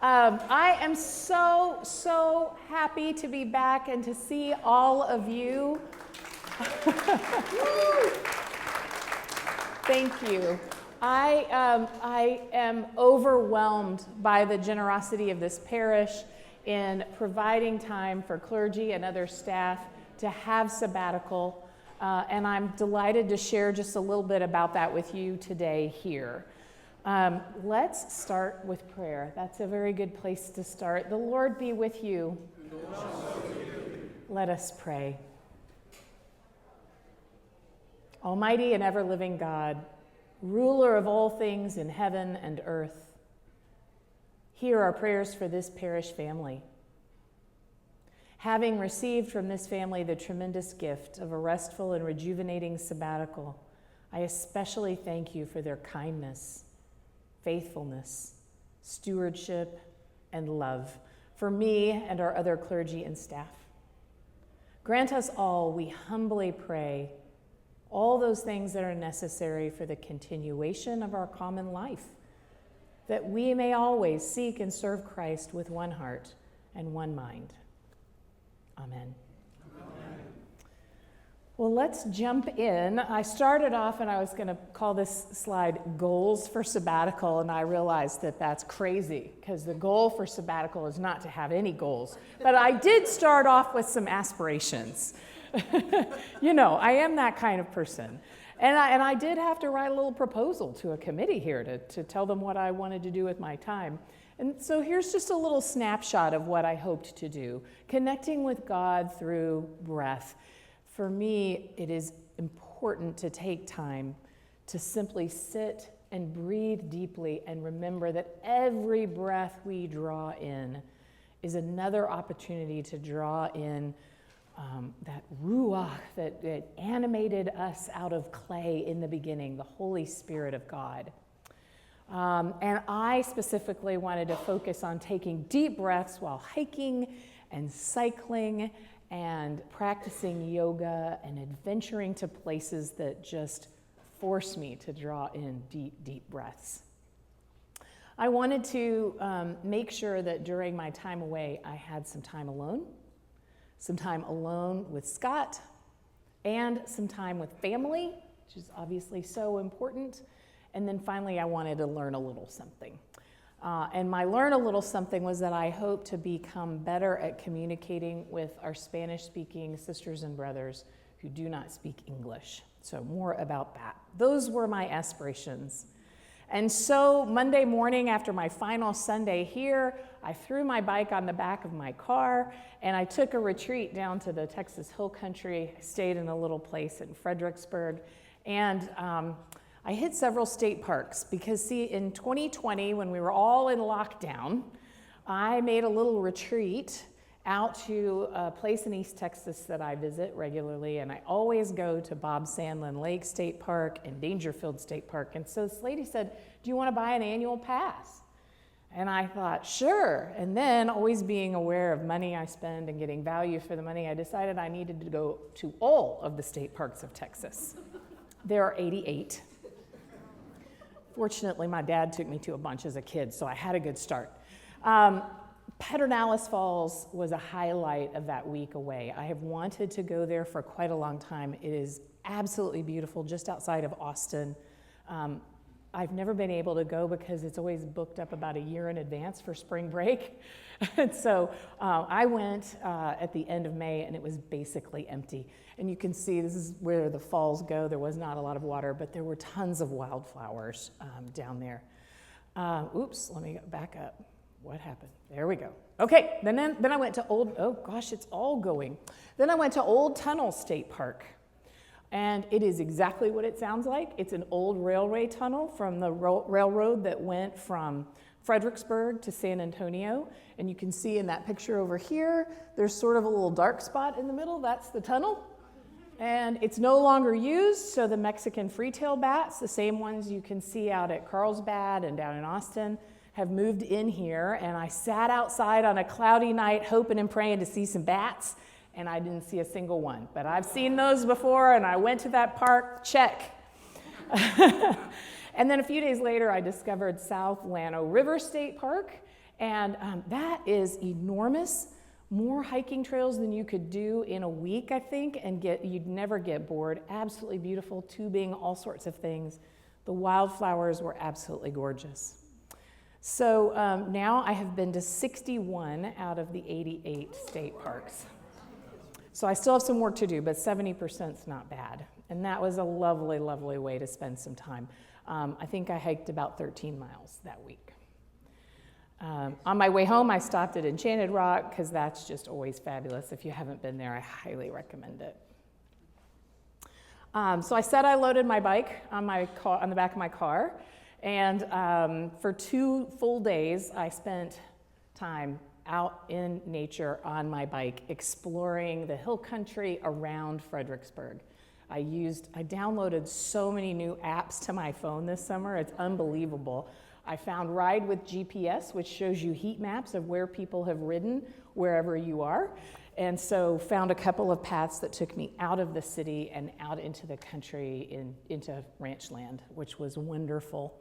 I am so happy to be back and to see all of you. Thank you. I am overwhelmed by the generosity of this parish in providing time for clergy and other staff to have sabbatical, and I'm delighted to share just a little bit about that with you today here. Let's start with prayer. That's a very good place to start. The Lord be with you. Let us pray. Almighty and ever-living God, ruler of all things in heaven and earth, hear our prayers for this parish family. Having received from this family the tremendous gift of a restful and rejuvenating sabbatical, I especially thank you for their kindness, faithfulness, stewardship, and love for me and our other clergy and staff. Grant us all, we humbly pray, all those things that are necessary for the continuation of our common life, that we may always seek and serve Christ with one heart and one mind. Amen. Well, let's jump in. I started off and I was going to call this slide Goals for Sabbatical, and I realized that that's crazy because the goal for sabbatical is not to have any goals. But I did start off with some aspirations. You know, I am that kind of person. And I did have to write a little proposal to a committee here to tell them what I wanted to do with my time. And so here's just a little snapshot of what I hoped to do, connecting with God through breath. For me, it is important to take time to simply sit and breathe deeply and remember that every breath we draw in is another opportunity to draw in that ruach that animated us out of clay in the beginning, the Holy Spirit of God. And I specifically wanted to focus on taking deep breaths while hiking and cycling and practicing yoga and adventuring to places that just force me to draw in deep breaths. I wanted to make sure that during my time away, I had some time alone with Scott, and some time with family, which is obviously so important. And then finally, I wanted to learn a little something. And my learn a little something was that I hope to become better at communicating with our Spanish-speaking sisters and brothers who do not speak English. So more about that. Those were my aspirations. And so Monday morning after my final Sunday here, I threw my bike on the back of my car and I took a retreat down to the Texas Hill Country. I stayed in a little place in Fredericksburg, and I hit several state parks because, see, in 2020, when we were all in lockdown, I made a little retreat out to a place in East Texas that I visit regularly, and I always go to Bob Sandlin Lake State Park and Dangerfield State Park. And so this lady said, "Do you want to buy an annual pass?" And I thought, sure. And then, always being aware of money I spend and getting value for the money, I decided I needed to go to all of the state parks of Texas. There are 88. Fortunately, my dad took me to a bunch as a kid, so I had a good start. Pedernales Falls was a highlight of that week away. I have wanted to go there for quite a long time. It is absolutely beautiful, just outside of Austin. I've never been able to go because it's always booked up about a year in advance for spring break. And so I went at the end of May, and it was basically empty. And you can see this is where the falls go. There was not a lot of water, but there were tons of wildflowers down there. Oops, let me go back up. What happened? There we go. Okay, then I went to it's all going. Then I went to Old Tunnel State Park. And it is exactly what it sounds like. It's an old railway tunnel from the railroad that went from Fredericksburg to San Antonio. And you can see in that picture over here, there's sort of a little dark spot in the middle. That's the tunnel. And it's no longer used, so the Mexican free-tail bats, the same ones you can see out at Carlsbad and down in Austin, have moved in here. And I sat outside on a cloudy night hoping and praying to see some bats, and I didn't see a single one. But I've seen those before, and I went to that park, check. And then a few days later, I discovered South Llano River State Park, And that is enormous, more hiking trails than you could do in a week, I think, and you'd never get bored. Absolutely beautiful, tubing, all sorts of things. The wildflowers were absolutely gorgeous. So now I have been to 61 out of the 88 state parks. So I still have some work to do, but 70% is not bad. And that was a lovely, lovely way to spend some time. I think I hiked about 13 miles that week. On my way home, I stopped at Enchanted Rock because that's just always fabulous. If you haven't been there, I highly recommend it. So I said I loaded my bike on the back of my car. And for 2 full days, I spent time out in nature on my bike, exploring the hill country around Fredericksburg. I downloaded so many new apps to my phone this summer, it's unbelievable. I found Ride with GPS, which shows you heat maps of where people have ridden wherever you are. And so found a couple of paths that took me out of the city and out into the country, into ranch land, which was wonderful.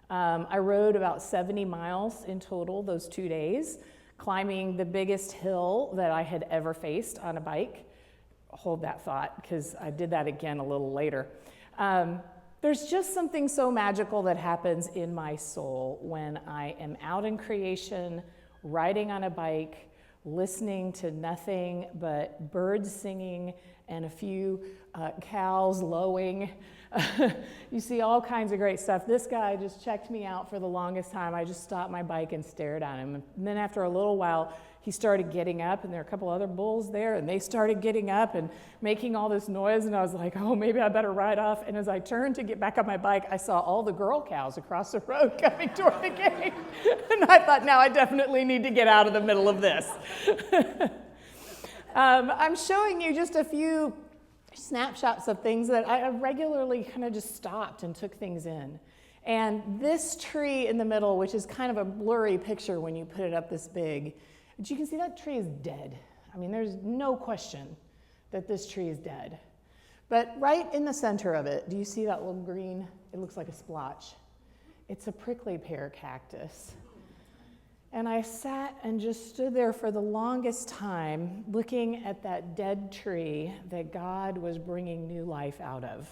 I rode about 70 miles in total those 2 days, climbing the biggest hill that I had ever faced on a bike. Hold that thought, because I did that again a little later. There's just something so magical that happens in my soul when I am out in creation, riding on a bike, listening to nothing but birds singing and a few cows lowing. You see all kinds of great stuff. This guy just checked me out for the longest time. I just stopped my bike and stared at him. And then after a little while, he started getting up, and there were a couple other bulls there, and they started getting up and making all this noise, and I was like, oh, maybe I better ride off. And as I turned to get back on my bike, I saw all the girl cows across the road coming toward the gate. And I thought, now I definitely need to get out of the middle of this. I'm showing you just a few snapshots of things that I regularly kind of just stopped and took things in. And this tree in the middle, which is kind of a blurry picture when you put it up this big, but you can see that tree is dead. I mean, there's no question that this tree is dead. But right in the center of it, do you see that little green? It looks like a splotch. It's a prickly pear cactus. And I sat and just stood there for the longest time looking at that dead tree that God was bringing new life out of.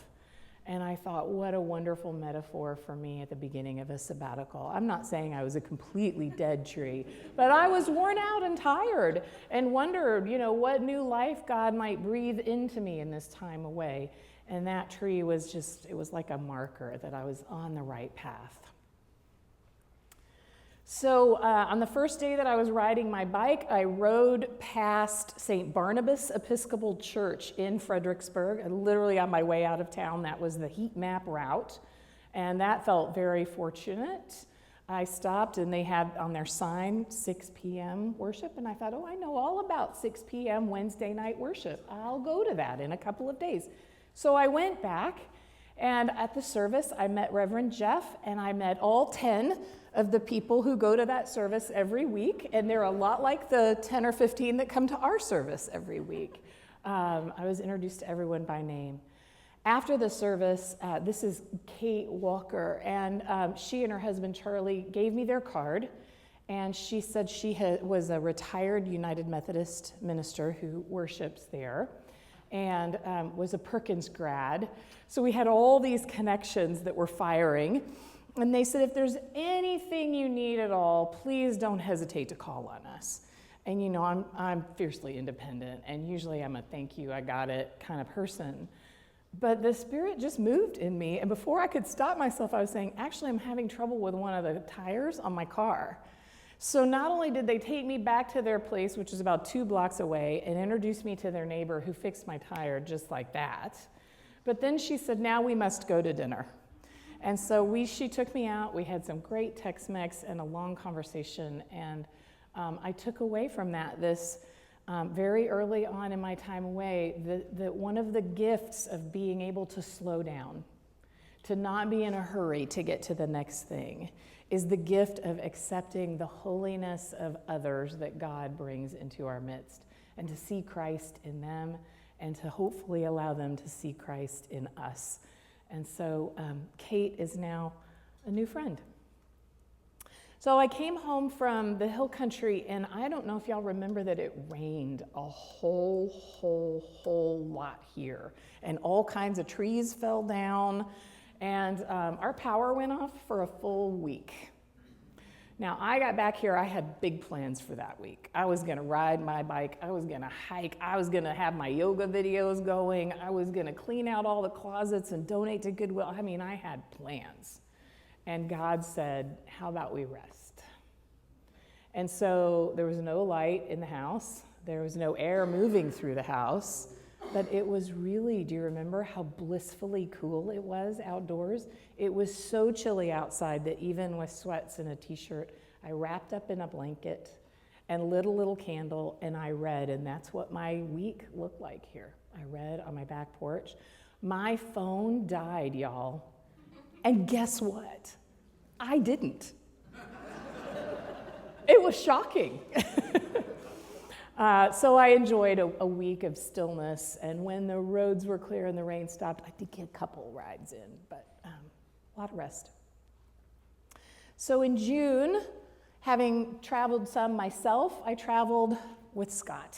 And I thought, what a wonderful metaphor for me at the beginning of a sabbatical. I'm not saying I was a completely dead tree, but I was worn out and tired and wondered, what new life God might breathe into me in this time away. And that tree was it was like a marker that I was on the right path. So on the first day that I was riding my bike, I rode past St. Barnabas Episcopal Church in Fredericksburg, literally on my way out of town. That was the heat map route, and that felt very fortunate. I stopped, and they had on their sign 6 p.m. worship, and I thought, I know all about 6 p.m. Wednesday night worship. I'll go to that in a couple of days. So I went back, and at the service, I met Reverend Jeff, and I met all 10 of the people who go to that service every week, and they're a lot like the 10 or 15 that come to our service every week. I was introduced to everyone by name. After the service, this is Kate Walker, and she and her husband Charlie gave me their card, and she said she was a retired United Methodist minister who worships there, and was a Perkins grad. So we had all these connections that were firing. And they said, if there's anything you need at all, please don't hesitate to call on us. And I'm fiercely independent, and usually I'm a thank you, I got it kind of person. But the Spirit just moved in me, and before I could stop myself, I was saying, actually, I'm having trouble with one of the tires on my car. So not only did they take me back to their place, which is about 2 blocks away, and introduce me to their neighbor who fixed my tire just like that, but then she said, now we must go to dinner. And so she took me out, we had some great Tex-Mex and a long conversation, and I took away from that this very early on in my time away, that one of the gifts of being able to slow down, to not be in a hurry to get to the next thing, is the gift of accepting the holiness of others that God brings into our midst, and to see Christ in them, and to hopefully allow them to see Christ in us. And so Kate is now a new friend. So I came home from the hill country, and I don't know if y'all remember that it rained a whole lot here. And all kinds of trees fell down, and our power went off for a full week. Now, I got back here, I had big plans for that week. I was gonna ride my bike, I was gonna hike, I was gonna have my yoga videos going, I was gonna clean out all the closets and donate to Goodwill. I mean, I had plans. And God said, how about we rest? And so there was no light in the house. There was no air moving through the house. But it was really, do you remember how blissfully cool it was outdoors? It was so chilly outside that even with sweats and a t-shirt, I wrapped up in a blanket and lit a little candle and I read. And that's what my week looked like here. I read on my back porch. My phone died, y'all. And guess what? I didn't. It was shocking. So I enjoyed a week of stillness, and when the roads were clear and the rain stopped, I did get a couple rides in, but a lot of rest. So in June, having traveled some myself, I traveled with Scott.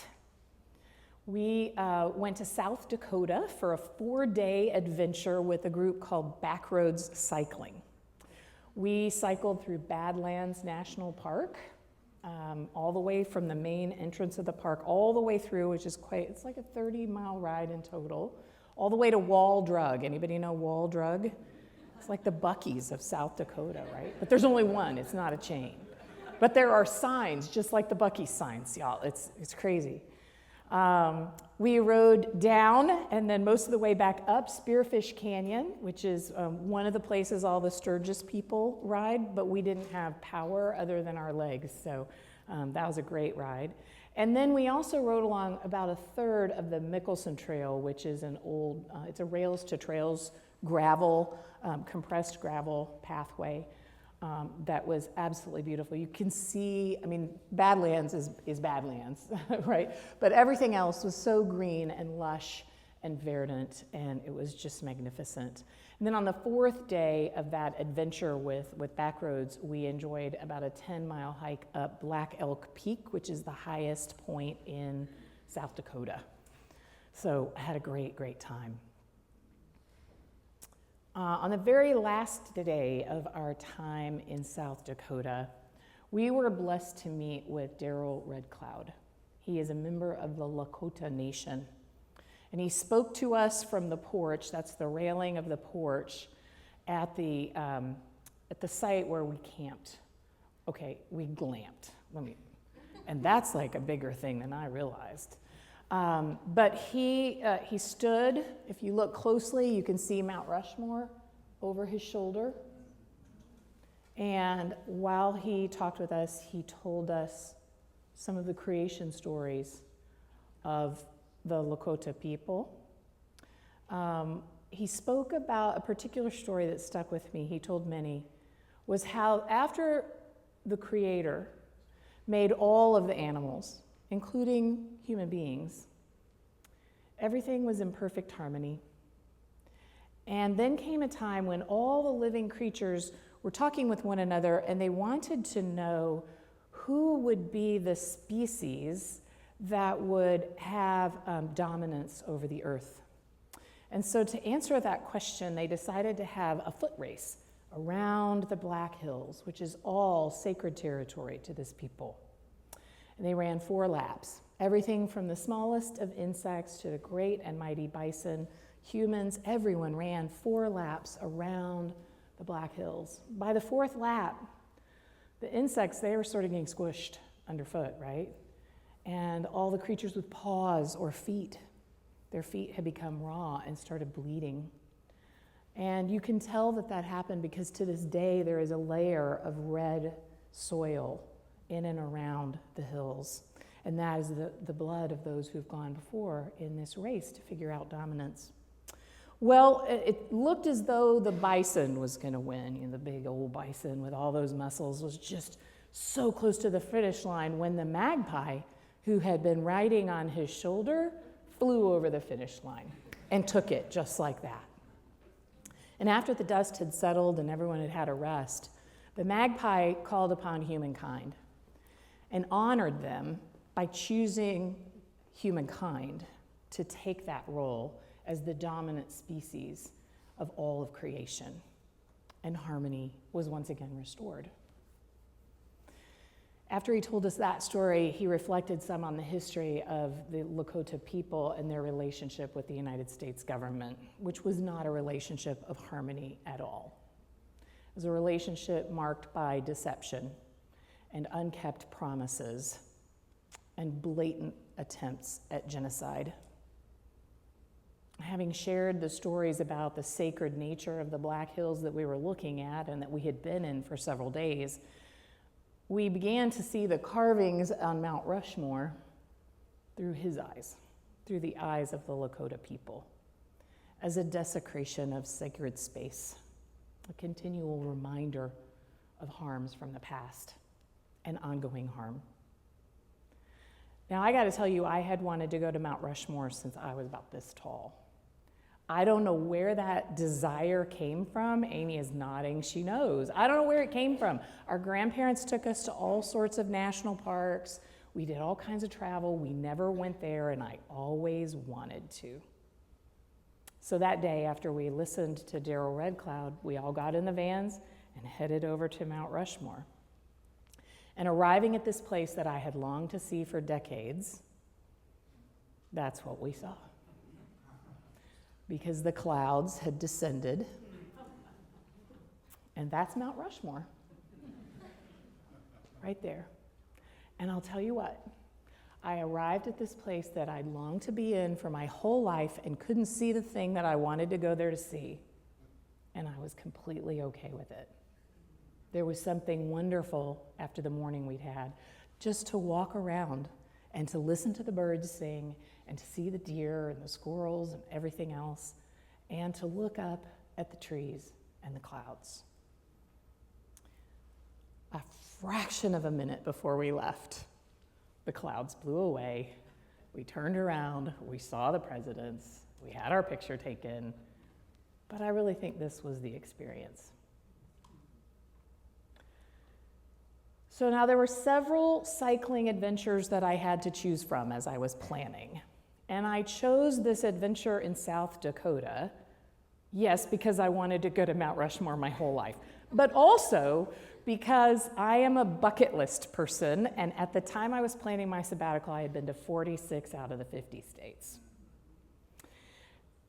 We went to South Dakota for a 4-day adventure with a group called Backroads Cycling. We cycled through Badlands National Park, all the way from the main entrance of the park, all the way through, which is it's like a 30-mile ride in total, all the way to Wall Drug. Anybody know Wall Drug? It's like the Buc-ee's of South Dakota, right? But there's only one, it's not a chain. But there are signs, just like the Buc-ee's signs, y'all. It's crazy. We rode down and then most of the way back up Spearfish Canyon, which is one of the places all the Sturgis people ride, but we didn't have power other than our legs, so that was a great ride. And then we also rode along about a third of the Mickelson Trail, which is an old, it's a rails to trails gravel, compressed gravel pathway. That was absolutely beautiful. You can see, I mean, Badlands is Badlands, right? But everything else was so green and lush and verdant, and it was just magnificent. And then on the 4th day of that adventure with Backroads, we enjoyed about a 10-mile hike up Black Elk Peak, which is the highest point in South Dakota. So I had a great time. On the very last day of our time in South Dakota, we were blessed to meet with Daryl Red Cloud. He is a member of the Lakota Nation. And he spoke to us from the porch, that's the railing of the porch, at the site where we camped. Okay, we glamped. And that's like a bigger thing than I realized. But he stood, if you look closely, you can see Mount Rushmore over his shoulder. And while he talked with us, he told us some of the creation stories of the Lakota people. He spoke about a particular story that stuck with me, he told many, was how after the Creator made all of the animals, including human beings, everything was in perfect harmony. And then came a time when all the living creatures were talking with one another and they wanted to know who would be the species that would have dominance over the earth. And so to answer that question, they decided to have a foot race around the Black Hills, which is all sacred territory to this people. And they ran 4 laps. Everything from the smallest of insects to the great and mighty bison, humans, everyone ran 4 laps around the Black Hills. By the 4th lap, the insects, they were sort of getting squished underfoot, right? And all the creatures with paws or feet, their feet had become raw and started bleeding. And you can tell that that happened because to this day there is a layer of red soil in and around the hills. And that is the blood of those who've gone before in this race to figure out dominance. Well, it looked as though the bison was going to win. You know, the big old bison with all those muscles was just so close to the finish line when the magpie, who had been riding on his shoulder, flew over the finish line and took it just like that. And after the dust had settled and everyone had had a rest, The magpie called upon humankind and honored them by choosing humankind to take that role as the dominant species of all of creation. And harmony was once again restored. After he told us that story, he reflected some on the history of the Lakota people and their relationship with the United States government, which was not a relationship of harmony at all. It was a relationship marked by deception and unkept promises and blatant attempts at genocide. Having shared the stories about the sacred nature of the Black Hills that we were looking at and that we had been in for several days, we began to see the carvings on Mount Rushmore through his eyes, through the eyes of the Lakota people, as a desecration of sacred space, a continual reminder of harms from the past and ongoing harm. Now, I got to tell you, I had wanted to go to Mount Rushmore since I was about this tall. I don't know where that desire came from. Amy is nodding, she knows. I don't know where it came from. Our grandparents took us to all sorts of national parks. We did all kinds of travel. We never went there, and I always wanted to. So that day, after we listened to Daryl Red Cloud, we all got in the vans and headed over to Mount Rushmore. And arriving at this place that I had longed to see for decades, that's what we saw. Because the clouds had descended, and that's Mount Rushmore, right there. And I'll tell you what, I arrived at this place that I'd longed to be in for my whole life and couldn't see the thing that I wanted to go there to see, and I was completely okay with it. There was something wonderful after the morning we'd had, just to walk around and to listen to the birds sing and to see the deer and the squirrels and everything else, and to look up at the trees and the clouds. A fraction of a minute before we left, the clouds blew away. We turned around, we saw the presidents, we had our picture taken, but I really think this was the experience. So now there were several cycling adventures that I had to choose from as I was planning. And I chose this adventure in South Dakota, yes, because I wanted to go to Mount Rushmore my whole life, but also because I am a bucket list person, and at the time I was planning my sabbatical, I had been to 46 out of the 50 states.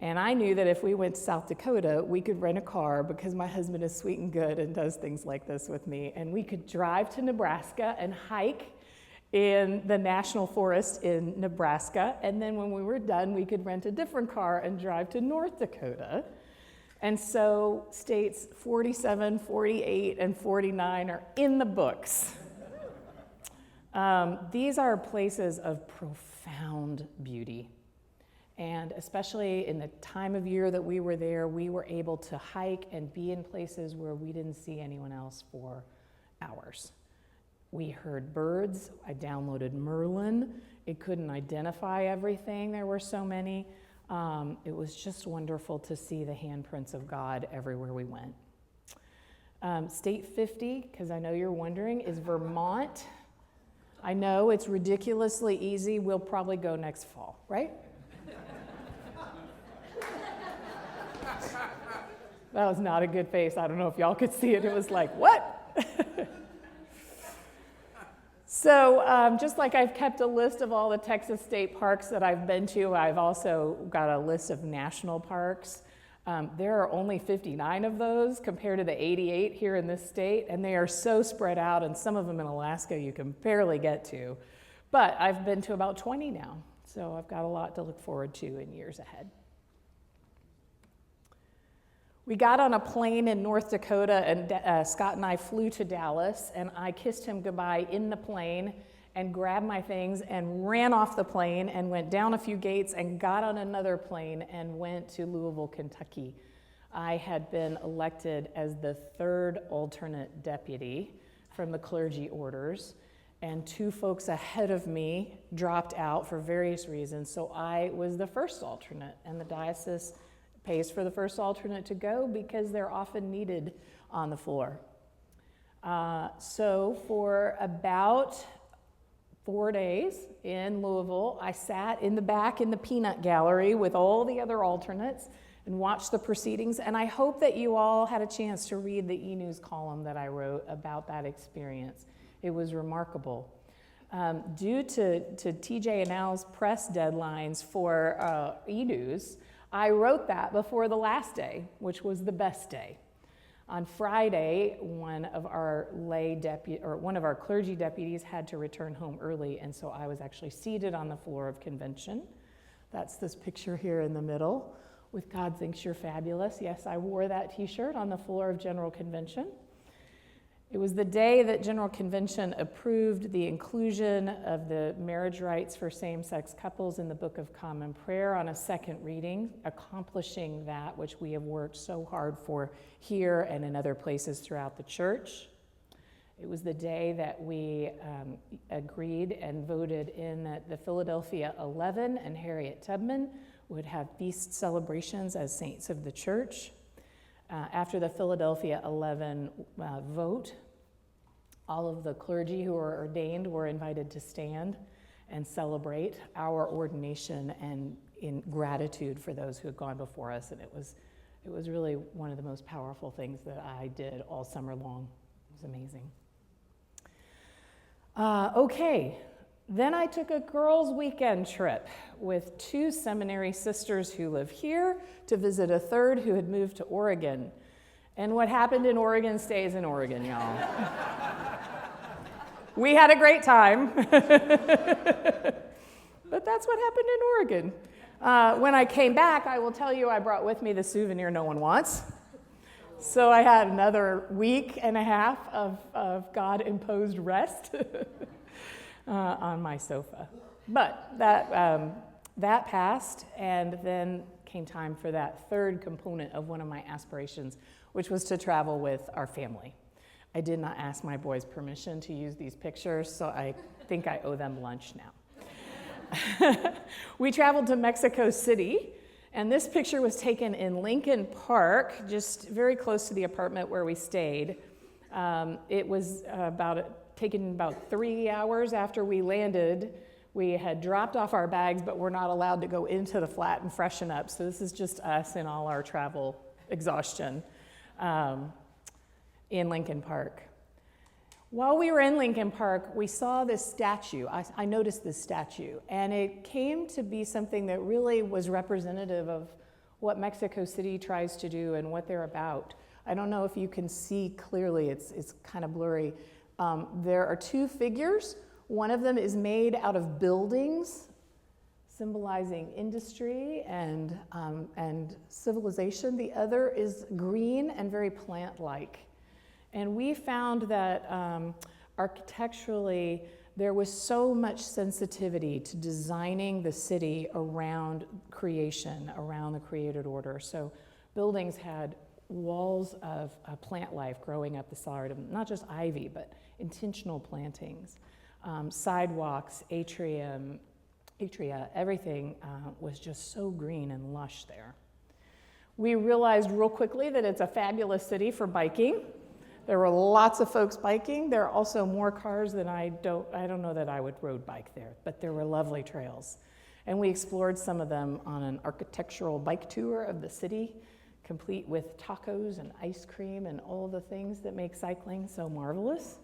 And I knew that if we went to South Dakota, we could rent a car because my husband is sweet and good and does things like this with me, and we could drive to Nebraska and hike in the national forest in Nebraska, and then when we were done, we could rent a different car and drive to North Dakota. And so states 47, 48, and 49 are in the books. These are places of profound beauty. And especially in the time of year that we were there, we were able to hike and be in places where we didn't see anyone else for hours. We heard birds. I downloaded Merlin. It couldn't identify everything. There were so many. It was just wonderful to see the handprints of God everywhere we went. State 50, because I know you're wondering, is Vermont. I know it's ridiculously easy. We'll probably go next fall, right? That was not a good face. I don't know if y'all could see it. It was like, what? So just like I've kept a list of all the Texas state parks that I've been to, I've also got a list of national parks. There are only 59 of those compared to the 88 here in this state, and they are so spread out, and some of them in Alaska you can barely get to. But I've been to about 20 now, so I've got a lot to look forward to in years ahead. We got on a plane in North Dakota, and Scott and I flew to Dallas, and I kissed him goodbye in the plane and grabbed my things and ran off the plane and went down a few gates and got on another plane and went to Louisville, Kentucky. I had been elected as the third alternate deputy from the clergy orders, and two folks ahead of me dropped out for various reasons, so I was the first alternate, and the diocese pays for the first alternate to go because they're often needed on the floor. So for about 4 days in Louisville, I sat in the back in the peanut gallery with all the other alternates and watched the proceedings. And I hope that you all had a chance to read the e-news column that I wrote about that experience. It was remarkable. Due to TJ and Al's press deadlines for e-news, I wrote that before the last day, which was the best day. On Friday, one of our clergy deputies had to return home early, and so I was actually seated on the floor of convention. That's this picture here in the middle with "God Thinks You're Fabulous." Yes, I wore that t-shirt on the floor of General Convention. It was the day that General Convention approved the inclusion of the marriage rights for same-sex couples in the Book of Common Prayer on a second reading, accomplishing that which we have worked so hard for here and in other places throughout the church. It was the day that we agreed and voted in that the Philadelphia 11 and Harriet Tubman would have feast celebrations as saints of the church. After the Philadelphia 11 vote, all of the clergy who were ordained were invited to stand and celebrate our ordination and in gratitude for those who had gone before us. And it was really one of the most powerful things that I did all summer long. It was amazing. Okay, then I took a girls' weekend trip with 2 seminary sisters who live here to visit a third who had moved to Oregon. And what happened in Oregon stays in Oregon, y'all. We had a great time. But that's what happened in Oregon. When I came back, I will tell you, I brought with me the souvenir no one wants. So I had another week and a half of God-imposed rest on my sofa. But that passed, and then came time for that third component of one of my aspirations, which was to travel with our family. I did not ask my boys permission to use these pictures, so I think I owe them lunch now. We traveled to Mexico City, and this picture was taken in Lincoln Park, just very close to the apartment where we stayed. It was taken about 3 hours after we landed. We had dropped off our bags, but we're not allowed to go into the flat and freshen up. So this is just us in all our travel exhaustion in Lincoln Park. While we were in Lincoln Park, we saw this statue. I noticed this statue, and it came to be something that really was representative of what Mexico City tries to do and what they're about. I don't know if you can see clearly, it's kind of blurry. There are 2 figures. One of them is made out of buildings, symbolizing industry and civilization. The other is green and very plant-like. And we found that architecturally, there was so much sensitivity to designing the city around creation, around the created order. So buildings had walls of plant life growing up the side of them, not just ivy, but intentional plantings. Sidewalks, atria, everything was just so green and lush there. We realized real quickly that it's a fabulous city for biking. There were lots of folks biking. There are also more cars than I don't know that I would road bike there, but there were lovely trails. And we explored some of them on an architectural bike tour of the city, complete with tacos and ice cream and all the things that make cycling so marvelous.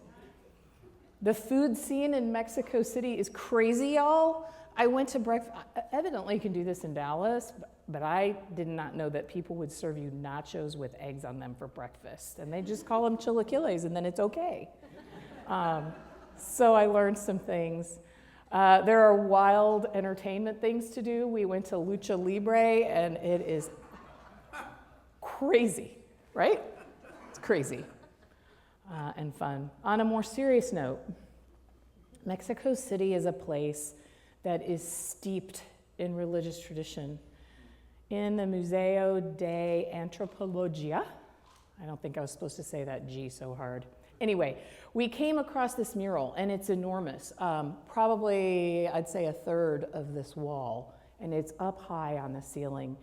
The food scene in Mexico City is crazy, y'all. I went to breakfast. Evidently, you can do this in Dallas, but I did not know that people would serve you nachos with eggs on them for breakfast. And they just call them chilaquiles, and then it's okay. So I learned some things. There are wild entertainment things to do. We went to Lucha Libre, and it is crazy, right? It's crazy and fun. On a more serious note, Mexico City is a place that is steeped in religious tradition. In the Museo de Antropología, I don't think I was supposed to say that G so hard. Anyway, we came across this mural, and it's enormous. Probably, I'd say, a third of this wall, and it's up high on the ceiling.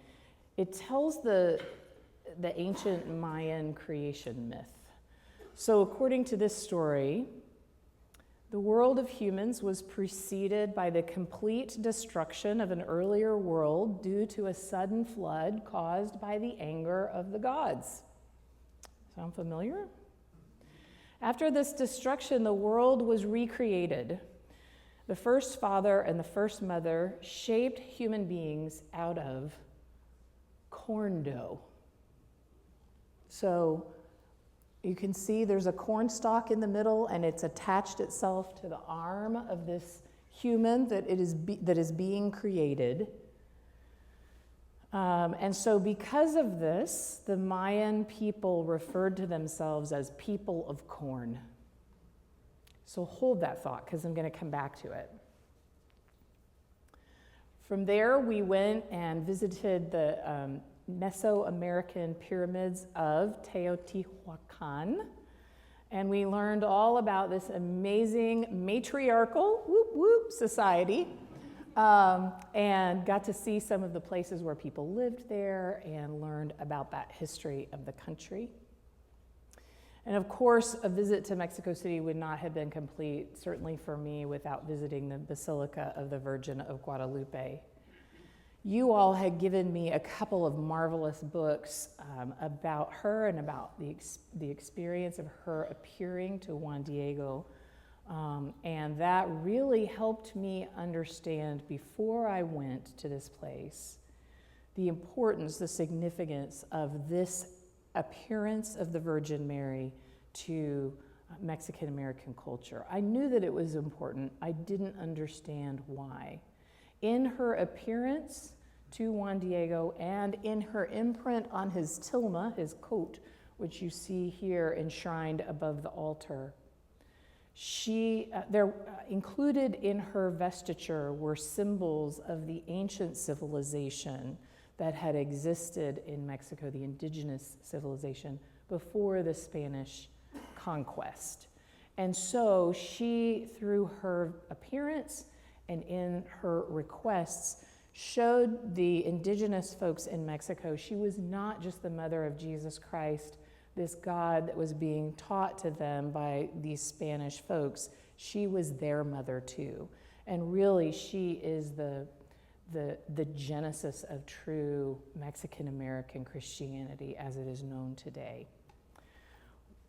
It tells the ancient Mayan creation myth. So according to this story, the world of humans was preceded by the complete destruction of an earlier world due to a sudden flood caused by the anger of the gods. Sound familiar? After this destruction, the world was recreated. The first father and the first mother shaped human beings out of corn dough. So you can see there's a corn stalk in the middle, and it's attached itself to the arm of this human that is being created. And so because of this, the Mayan people referred to themselves as people of corn. So hold that thought, because I'm going to come back to it. From there, we went and visited the Mesoamerican pyramids of Teotihuacan, and we learned all about this amazing matriarchal society, and got to see some of the places where people lived there and learned about that history of the country. And of course, a visit to Mexico City would not have been complete, certainly for me, without visiting the Basilica of the Virgin of Guadalupe. You all had given me a couple of marvelous books about her and about the experience of her appearing to Juan Diego. And that really helped me understand, before I went to this place, the importance, the significance of this appearance of the Virgin Mary to Mexican American culture. I knew that it was important. I didn't understand why. In her appearance to Juan Diego and in her imprint on his tilma, his coat, which you see here enshrined above the altar, included in her vestiture were symbols of the ancient civilization that had existed in Mexico, the indigenous civilization, before the Spanish conquest. And so she, through her appearance and in her requests, showed the indigenous folks in Mexico she was not just the mother of Jesus Christ, this God that was being taught to them by these Spanish folks. She was their mother too. And really, she is the genesis of true Mexican American Christianity as it is known today.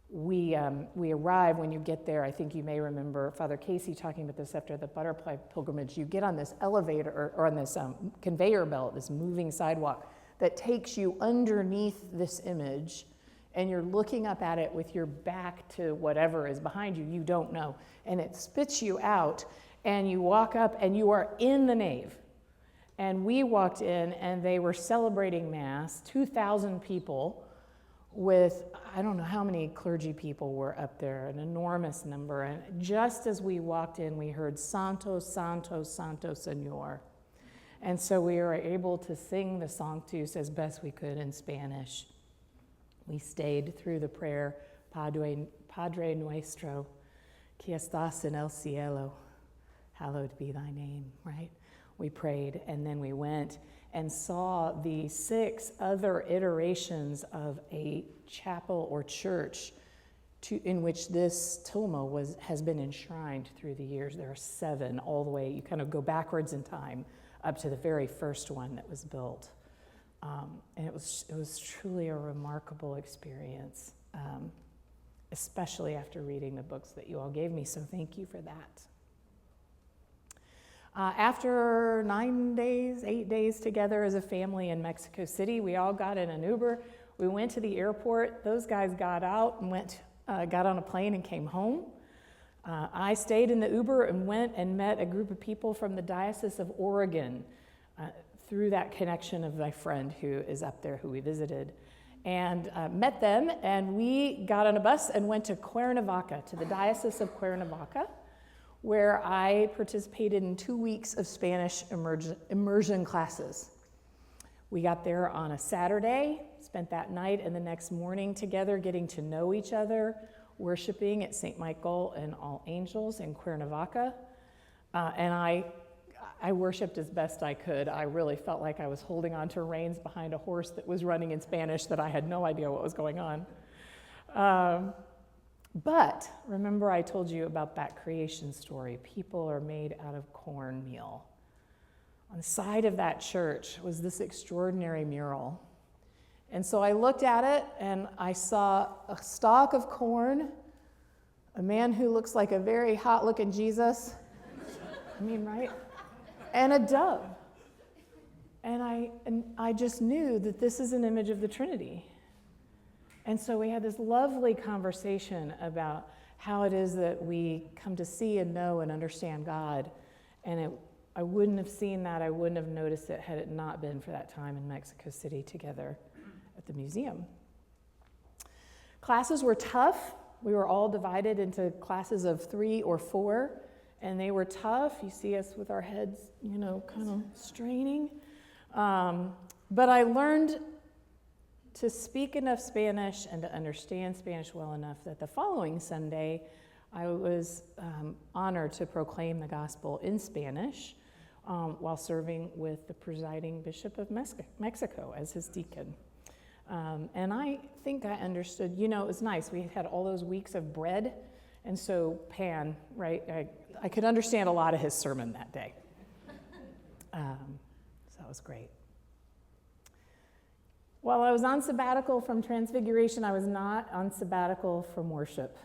We arrive, when you get there, I think you may remember Father Casey talking about this after the butterfly pilgrimage. You get on this elevator or on this conveyor belt, this moving sidewalk that takes you underneath this image, and you're looking up at it with your back to whatever is behind you, you don't know, and it spits you out, and you walk up and you are in the nave. And we walked in and they were celebrating Mass, 2,000 people, with, I don't know how many clergy people were up there, an enormous number. And just as we walked in, we heard Santo, Santo, Santo Señor. And so we were able to sing the Sanctus as best we could in Spanish. We stayed through the prayer, Padre Nuestro, que estás en el cielo, hallowed be thy name, right? We prayed, and then we went and saw the 6 other iterations of a chapel or church in which this tilma has been enshrined through the years. There are 7 all the way. You kind of go backwards in time up to the very first one that was built. And it was truly a remarkable experience, especially after reading the books that you all gave me, so thank you for that. After 8 days together as a family in Mexico City, we all got in an Uber. We went to the airport. Those guys got out and got on a plane and came home. I stayed in the Uber and went and met a group of people from the Diocese of Oregon through that connection of my friend who is up there, who we visited, and met them. And we got on a bus and went to Cuernavaca, to the Diocese of Cuernavaca, where I participated in 2 weeks of Spanish immersion classes. We got there on a Saturday, spent that night and the next morning together getting to know each other, worshiping at St. Michael and All Angels in Cuernavaca. And I worshiped as best I could. I really felt like I was holding onto reins behind a horse that was running in Spanish that I had no idea what was going on. But remember I told you about that creation story. People are made out of cornmeal. On the side of that church was this extraordinary mural. And so I looked at it and I saw a stalk of corn, a man who looks like a very hot-looking Jesus. I mean, right? And a dove. And I just knew that this is an image of the Trinity. And so we had this lovely conversation about how it is that we come to see and know and understand God. And I wouldn't have seen that, I wouldn't have noticed it had it not been for that time in Mexico City together at the museum. Classes were tough. We were all divided into classes of 3 or 4, and they were tough. You see us with our heads, kind of straining. But I learned to speak enough Spanish and to understand Spanish well enough that the following Sunday, I was honored to proclaim the gospel in Spanish while serving with the presiding Bishop of Mexico as his deacon. And I think I understood, it was nice. We had all those weeks of bread, and so Pan, right, I could understand a lot of his sermon that day. So that was great. While I was on sabbatical from Transfiguration, I was not on sabbatical from worship.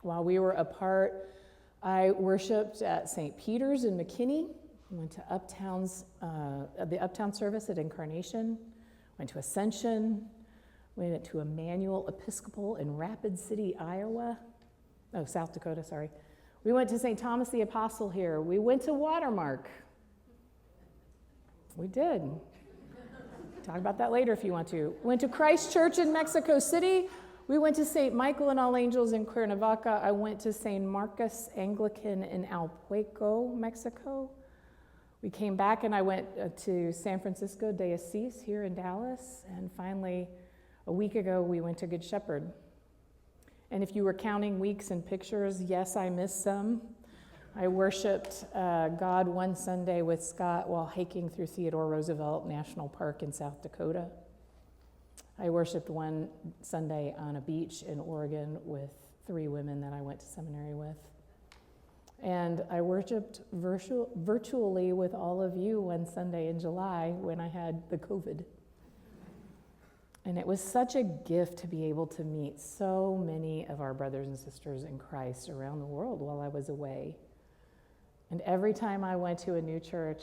While we were apart, I worshiped at St. Peter's in McKinney, went to the Uptown service at Incarnation, went to Ascension, went to Emmanuel Episcopal in Rapid City, South Dakota, sorry. We went to St. Thomas the Apostle here. We went to Watermark. We did. Talk about that later if you want to. Went to Christ Church in Mexico City. We went to St. Michael and All Angels in Cuernavaca. I went to St. Marcus Anglican in Alpueco, Mexico. We came back and I went to San Francisco de Asís here in Dallas. And finally, a week ago, we went to Good Shepherd. And if you were counting weeks and pictures, yes, I missed some. I worshiped God one Sunday with Scott while hiking through Theodore Roosevelt National Park in South Dakota. I worshiped one Sunday on a beach in Oregon with 3 women that I went to seminary with. And I worshiped virtually with all of you one Sunday in July when I had the COVID. And it was such a gift to be able to meet so many of our brothers and sisters in Christ around the world while I was away. And every time I went to a new church,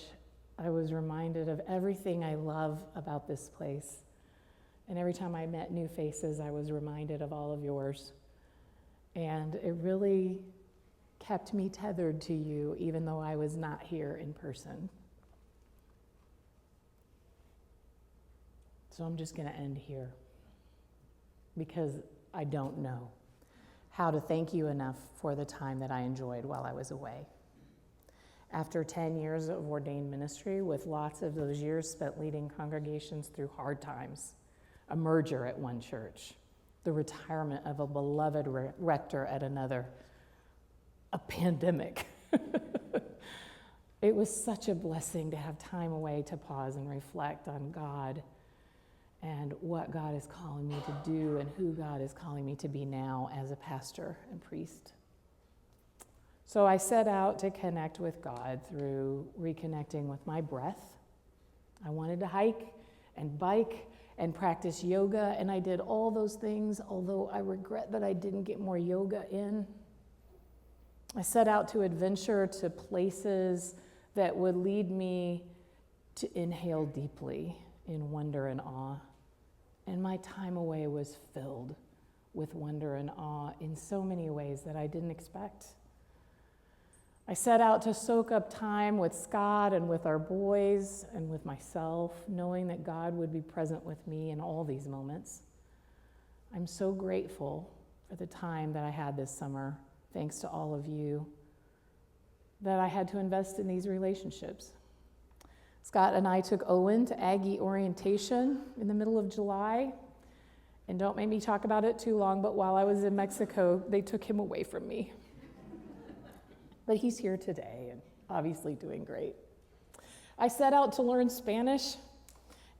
I was reminded of everything I love about this place. And every time I met new faces, I was reminded of all of yours. And it really kept me tethered to you, even though I was not here in person. So I'm just going to end here because I don't know how to thank you enough for the time that I enjoyed while I was away. After 10 years of ordained ministry, with lots of those years spent leading congregations through hard times, a merger at one church, the retirement of a beloved rector at another, a pandemic. It was such a blessing to have time away to pause and reflect on God and what God is calling me to do and who God is calling me to be now as a pastor and priest. So I set out to connect with God through reconnecting with my breath. I wanted to hike and bike and practice yoga, and I did all those things, although I regret that I didn't get more yoga in. I set out to adventure to places that would lead me to inhale deeply in wonder and awe. And my time away was filled with wonder and awe in so many ways that I didn't expect. I set out to soak up time with Scott and with our boys and with myself, knowing that God would be present with me in all these moments. I'm so grateful for the time that I had this summer, thanks to all of you, that I had to invest in these relationships. Scott and I took Owen to Aggie orientation in the middle of July. And don't make me talk about it too long, but while I was in Mexico, they took him away from me. But he's here today and obviously doing great. I set out to learn Spanish,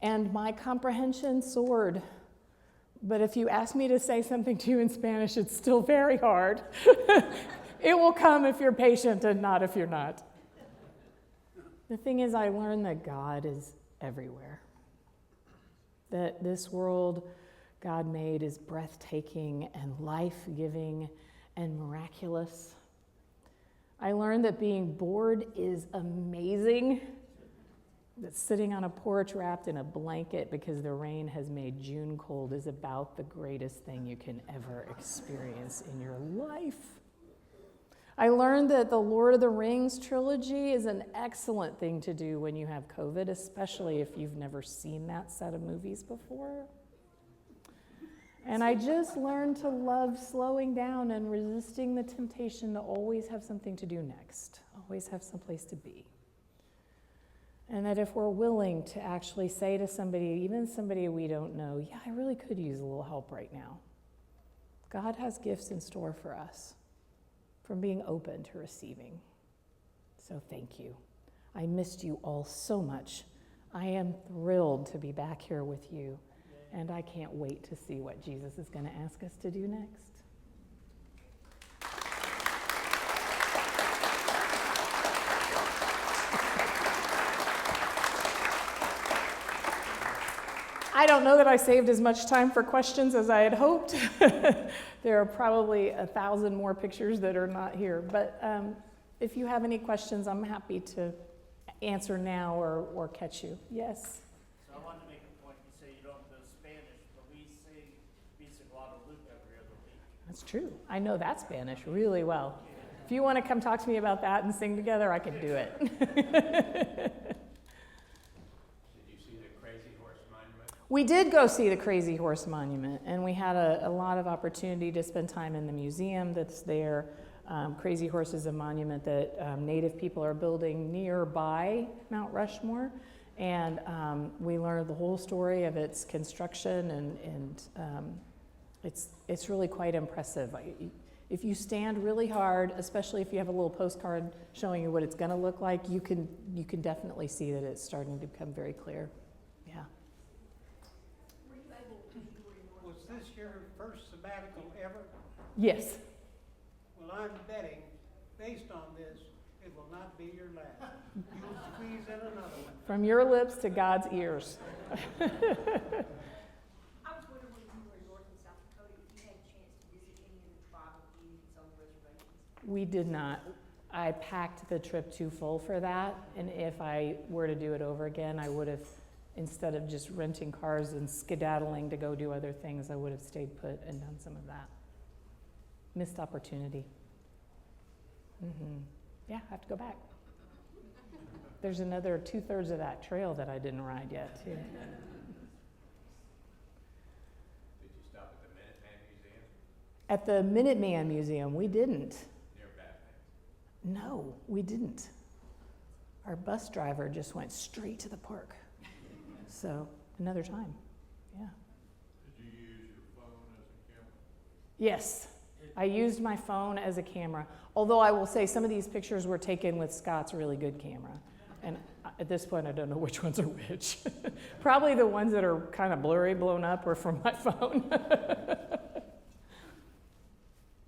and my comprehension soared. But if you ask me to say something to you in Spanish, it's still very hard. It will come if you're patient and not if you're not. The thing is, I learned that God is everywhere. That this world God made is breathtaking and life-giving and miraculous. I learned that being bored is amazing. That sitting on a porch wrapped in a blanket because the rain has made June cold is about the greatest thing you can ever experience in your life. I learned that the Lord of the Rings trilogy is an excellent thing to do when you have COVID, especially if you've never seen that set of movies before. And I just learned to love slowing down and resisting the temptation to always have something to do next, always have someplace to be. And that if we're willing to actually say to somebody, even somebody we don't know, yeah, I really could use a little help right now. God has gifts in store for us from being open to receiving. So thank you. I missed you all so much. I am thrilled to be back here with you, and I can't wait to see what Jesus is going to ask us to do next. I don't know that I saved as much time for questions as I had hoped. There are probably 1,000 more pictures that are not here. But if you have any questions, I'm happy to answer now or catch you. Yes? So I wanted to make a point. You say you don't know Spanish, but we sing Visa Guadalupe every other week. That's true. I know that Spanish really well. If you want to come talk to me about that and sing together, I can do it. We did go see the Crazy Horse Monument, and we had a lot of opportunity to spend time in the museum that's there. Crazy Horse is a monument that Native people are building nearby Mount Rushmore, and we learned the whole story of its construction, and it's really quite impressive. If you stand really hard, especially if you have a little postcard showing you what it's going to look like, you can definitely see that it's starting to become very clear. Yeah. Was this your first sabbatical ever? Yes. Well, I'm betting, based on this, it will not be your last. You'll squeeze in another one. From your lips to God's ears. I was wondering when you were in North and South Dakota, if you had a chance to visit any of the tribal communities on the reservations. We did not. I packed the trip too full for that, and if I were to do it over again, I would have, instead of just renting cars and skedaddling to go do other things, I would have stayed put and done some of that. Missed opportunity. Yeah, I have to go back. There's another 2/3 of that trail that I didn't ride yet, too. Did you stop at the Minuteman Museum? At the Minuteman Museum, we didn't. Near Batman? No, we didn't. Our bus driver just went straight to the park. So, another time, yeah. Did you use your phone as a camera? Yes, I used my phone as a camera. Although I will say some of these pictures were taken with Scott's really good camera. And at this point, I don't know which ones are which. Probably the ones that are kind of blurry, blown up, were from my phone. We're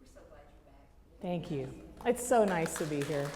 so glad you're back. Thank you. It's so nice to be here.